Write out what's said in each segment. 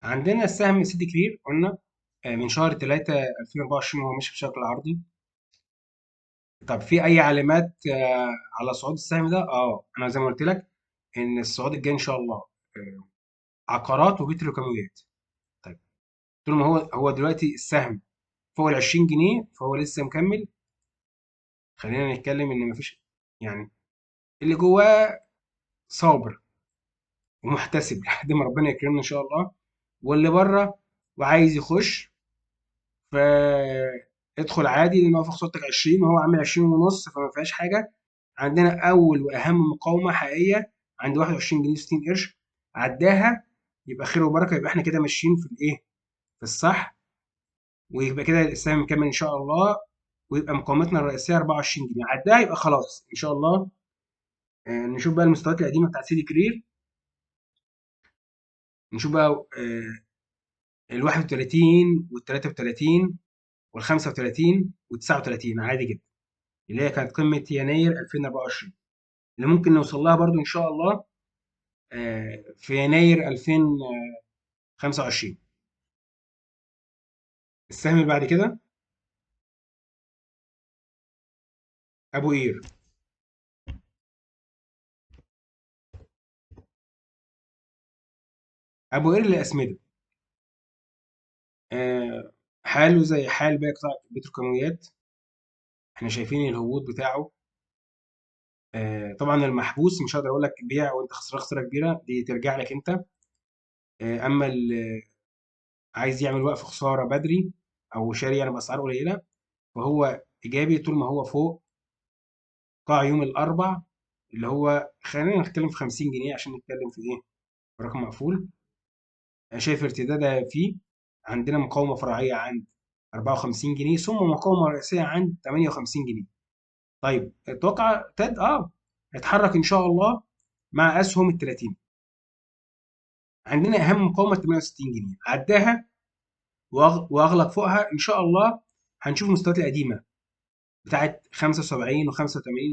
عندنا السهم سيدي كرير قلنا من شهر 3 2024 وهو ماشي بشكل عرضي. طب في اي علامات على صعود السهم ده؟ انا زي ما قلت لك ان الصعود الجاي ان شاء الله آه، عقارات وبتروكيماويات. طيب، طول ما هو دلوقتي السهم فوق ال 20 جنيه فهو لسه مكمل. خلينا نتكلم ان مفيش، يعني اللي جواه صابر ومحتسب لحد ما ربنا يكرمنا ان شاء الله، واللي بره وعايز يخش فادخل عادي لان هو في خسارتك 20 وهو عامل 20 ونص فما فيهاش حاجه. عندنا اول واهم مقاومه حقيقيه عند 21 جنيه 60 قرش، عداها يبقى خير وبركه، يبقى احنا كده ماشيين في الايه، في الصح، ويبقى كده السهم مكمل ان شاء الله، ويبقى مقاومتنا الرئيسيه 24 جنيه، عداها يبقى خلاص ان شاء الله. نشوف بقى المستويات القديمه بتاعت سيدي كرير، نشوف بقى ال 31 وال 33 وال 35 وال 39 عادي جدا، اللي هي كانت قمة يناير 2024، اللي ممكن نوصل لها برضو إن شاء الله في يناير 2025. السهم اللي بعد كده أبو قير. أبو قير للأسمدة، آه، حاله زي حال باقي قطاع البتروكيماويات. احنا شايفين الهبوط بتاعه. طبعا المحبوس مش هقدر اقول لك بيع وانت خسران خساره كبيره، دي ترجع لك انت. اما اللي عايز يعمل وقف خساره بدري او شاري يعني باسعار قليله فهو ايجابي طول ما هو فوق قاع يوم الاربع، اللي هو خلينا نتكلم في 50 جنيه عشان نتكلم في ايه، في رقم مقفول. انا شايف ارتدادها فيه. عندنا مقاومه فرعيه عند 54 جنيه ثم مقاومه رئيسيه عند 58 جنيه. طيب اتوقع تد هيتحرك ان شاء الله مع اسهم ال 30. عندنا اهم مقاومه 68 جنيه، عداها واغلق فوقها ان شاء الله. هنشوف المستويات القديمه بتاعت 75 و85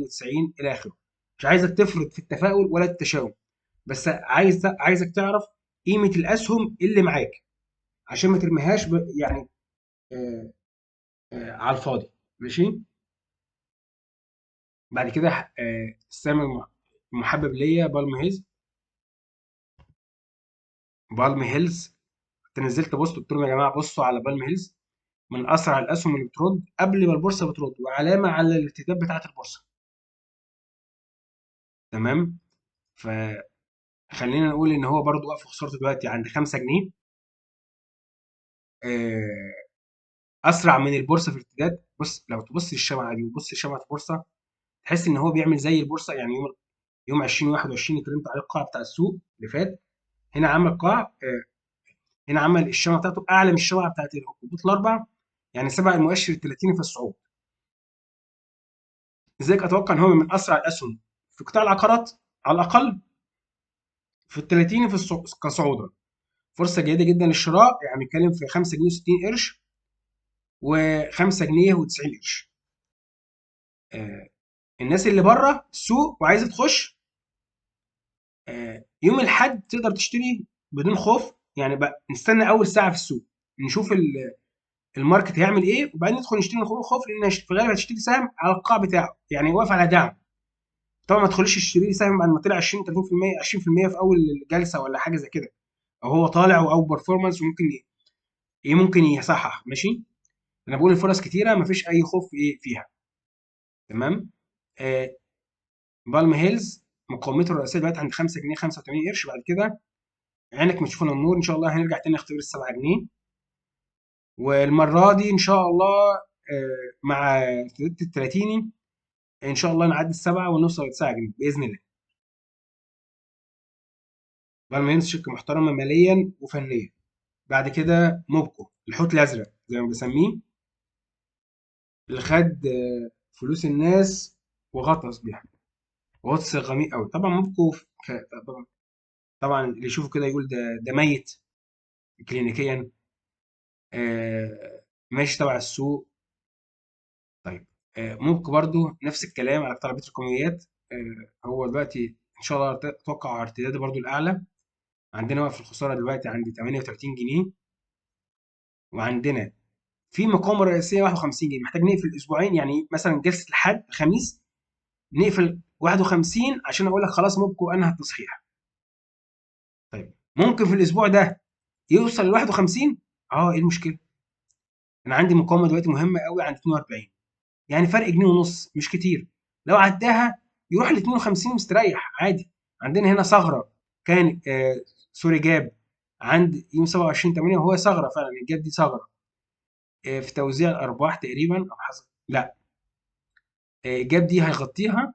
و90 الى اخره. مش عايزك تفرط في التفاؤل ولا التشاؤم، بس عايزك تعرف قيمه الاسهم اللي معاك عشان ما ترميهاش يعني آه على الفاضي. ماشي. بعد كده السهم المحبب ليا بالم هيلز. كنت نزلت بوست قلت لهم يا جماعه بصوا على بالم هيلز، من اسرع الاسهم اللي بترد قبل ما البورصه بترد، وعلامه على الارتداد بتاعه البورصه. تمام. فخلينا نقول ان هو برضو واقف خسارته دلوقتي عند 5 جنيه. آه، اسرع من البورصه في الارتداد. بص لو تبص للشمعه دي وتبص لشمعه البورصه تحس ان هو بيعمل زي البورصه. يعني يوم 2021 اتكلمت عليه القاع بتاع السوق اللي فات، هنا عمل قاع هنا عمل الشمعه بتاعته اعلى من الشمعه بتاعت الهبوط الاربع، يعني سبق المؤشر ال 30 في الصعود. لذلك اتوقع ان هو من اسرع الاسهم في قطاع العقارات، على الاقل في ال 30 في كصعودا. فرصه جيده جدا للشراء، يعني بنتكلم في 5 جنيه و60 قرش و5 جنيه و90 قرش. آه، الناس اللي بره السوق وعايزه تخش يوم الاحد تقدر تشتري بدون خوف. يعني بقى نستنى اول ساعه في السوق نشوف الماركت هيعمل ايه وبعدين ندخل نشتري من غير خوف، لان في الغالب هتشتري سهم على القاع بتاعه، يعني واقف على دعم. طبعا ما تدخليش تشتري سهم بعد ما طلع 20 30% 20% في اول جلسه ولا حاجه زي كده، او هو طالع او برفورمانس وممكن ممكن يصحح. ماشي. انا بقول الفرص كتيره مفيش اي خوف ايه فيها. تمام. آه بالم هيلز مقاومته الرئيسيه دلوقتي عند 5 جنيه 85 قرش. بعد كده عينك مش تشوفنا النور ان شاء الله هنرجع تاني نختبر ال 7 جنيه، والمره دي ان شاء الله مع ارتداد التلاتيني ان شاء الله نعدي السبعه ونوصل ل 9 جنيه باذن الله. بالم هيلز شركه محترمه ماليا وفنيا. بعد كده موبكو الحوت الازرق زي ما بسميه، اللي خد فلوس الناس وغطس بيها غطس غميق قوي. طبعا موبكو طبعا، اللي يشوفه كده يقول ده ميت كلينيكيا. ماشي تبع السوق. طيب موبكو برضو نفس الكلام على قطاع البتروكيماويات. هو دلوقتي ان شاء الله اتوقع ارتداده برضو الاعلى. عندنا وقف الخساره دلوقتي عند 38 جنيه، وعندنا في مقاومه رئيسيه 51 جنيه. محتاج نقفل اسبوعين، يعني مثلا جلسه الحد خميس نقفل 51 عشان اقول لك خلاص موبكو انهى التصحيح. طيب ممكن في الاسبوع ده يوصل ل 51. اه، ايه المشكله؟ انا عندي مقاومه دلوقتي مهمه قوي عند 42، يعني فرق جنيه ونص مش كتير. لو عداها يروح ل 52 مستريح عادي. عندنا هنا ثغره، كان سوري جاب عند يوم 27/8، وهو ثغره فعلا، الجاب دي ثغره في توزيع الارباح تقريبا او حسب، لا الجاب دي هيغطيها،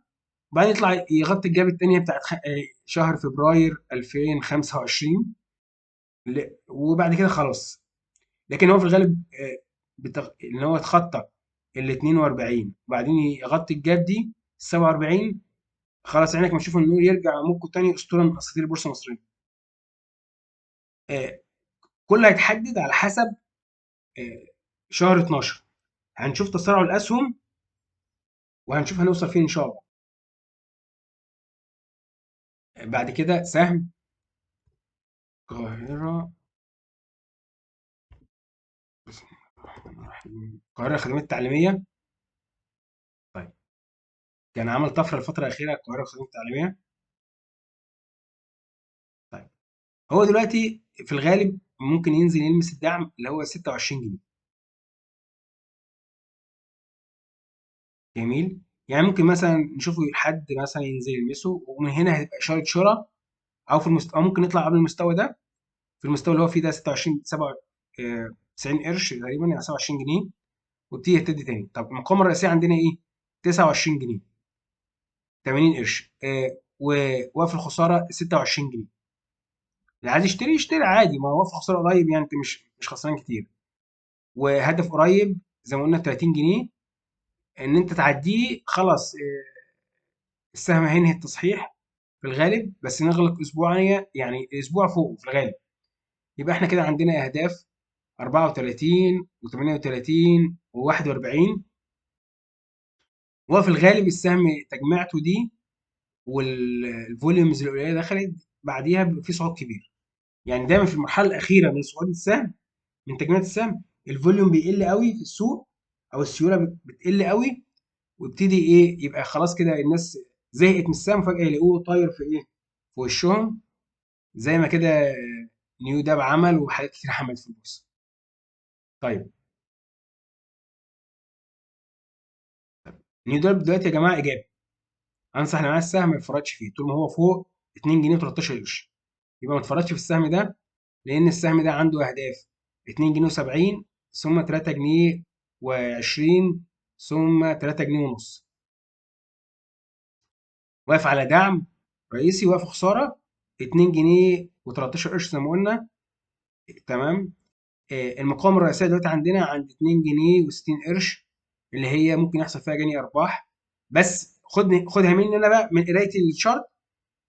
وبعدين يطلع يغطي الجاب الثانيه بتاعت شهر فبراير 2025، وبعد كده خلاص. لكن هو في الغالب ان هو يتخطى ال 42 وبعدين يغطي الجاب دي 47، خلاص عينك ما تشوف النور، يرجع موكو تاني اسطوره من اساطير البورصه المصريه. آه، كله هيتحدد على حسب شهر 12 هنشوف تسارع الاسهم، وهنشوف هنوصل فين ان شاء الله. بعد كده سهم القاهره، القاهره الخدمات التعليميه. طيب كان عمل طفره الفتره الاخيره القاهره الخدمات التعليميه. طيب هو دلوقتي في الغالب ممكن ينزل يلمس الدعم اللي هو 26 جنيه. جميل. يعني ممكن مثلا نشوفه لحد مثلا ينزل يلمسه، ومن هنا هتبقى اشاره شراء، او في المستوى، او ممكن نطلع قبل المستوى ده، في المستوى اللي هو فيه ده 26 7 90 قرش تقريبا، يعني 27 جنيه، وتيجي تدي تاني. طب المقاومه الرئيسيه عندنا ايه؟ 29 جنيه 80 قرش، ووقف الخساره 26 جنيه. اللي عايز يشتري يشتري عادي، ما هو وقف الخساره قريب، يعني انت مش خسران كتير. وهدف قريب زي ما قلنا 30 جنيه، ان انت تعديه خلاص. السهم هينهي التصحيح في الغالب، بس نغلق اسبوعيا، يعني اسبوع فوق في الغالب. يبقى احنا كده عندنا اهداف 34 و38 و41، وفي الغالب السهم تجميعته دي والفوليومز القليله دخلت بعديها بيبقى في صعود كبير. يعني دايما في المرحله الاخيره من صعود السهم، من تجميع السهم، الفوليوم بيقل قوي في السوق، او السيوله بتقل قوي، ويبتدي ايه، يبقى خلاص كده الناس زهقت من السهم، فجاه يلاقوه طاير في ايه، في وشهم، زي ما كده نيو داب عمل وحاجات كتير عملت في البورصه. طيب نيو داب دلوقتي يا جماعه ايجابي، انصح اللي معاه السهم ما يتفرجش فيه طول ما هو فوق 2 جنيه و13 قرش. يبقى ما تتفرجش في السهم ده، لان السهم ده عنده اهداف 2 جنيه و70، ثم 3 جنيه و20، ثم 3 جنيه ونص. واقف على دعم رئيسي، واقف خساره 2 جنيه و13 قرش زي ما قلنا. تمام. المقاومه الرئيسيه دلوقتي عندنا عند 2 جنيه و60 قرش، اللي هي ممكن يحصل فيها جني ارباح. بس خدها مني انا بقى من قرايه الشارت،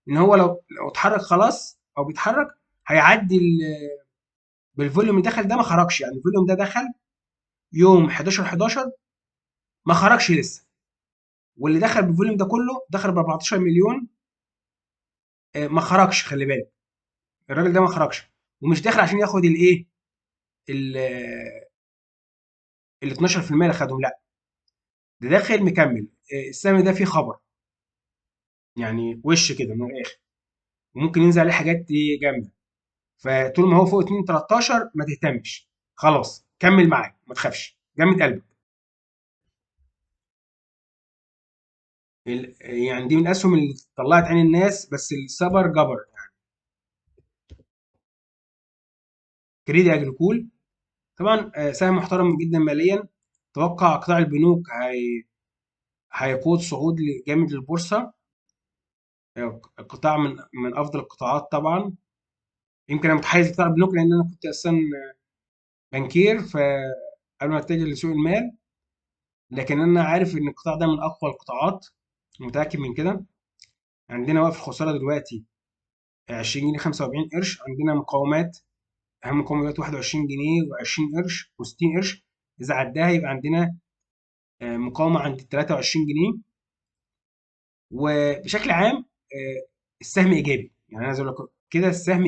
ان هو لو اتحرك خلاص او بيتحرك هيعدي بالفوليوم اللي دخل ده، ما خرجش، يعني الفوليوم ده دخل يوم 11/11 ما خرجش لسه، واللي دخل بالفوليوم ده كله دخل ب 14 مليون، ما خرجش، خلي بالك الراجل ده ما خرجش، ومش داخل عشان ياخد الايه، ال 12% اللي خدهم، لا ده داخل مكمل. السهم ده فيه خبر، يعني وش كده من الاخر، وممكن ينزل عليه حاجات ايه جامده. فطول ما هو فوق 2 13 ما تهتمش، خلاص كمل معاك ما تخافش، جمد قلبك. يعني دي من الاسهم اللي طلعت عين الناس، بس الصبر جبر. كريدي اجريكول طبعا سهم محترم جدا ماليا. توقع قطاع البنوك هيقود صعود جامد للبورصه. قطاع من افضل القطاعات طبعا. يمكن انا متحيز لقطاع البنوك لان انا كنت اصلا بنكير، فقبل ما اتجه لسوق المال، لكن انا عارف ان القطاع ده من اقوى القطاعات، متاكد من كده. عندنا وقف الخساره دلوقتي 20 جنيه 45 قرش. عندنا مقاومات، اهم مقاومه دلوقتي 21 جنيه و20 قرش و60 قرش. اذا عداها يبقى عندنا مقاومه عند 23 جنيه. وبشكل عام السهم ايجابي، يعني انا عايز اقول لك كده السهم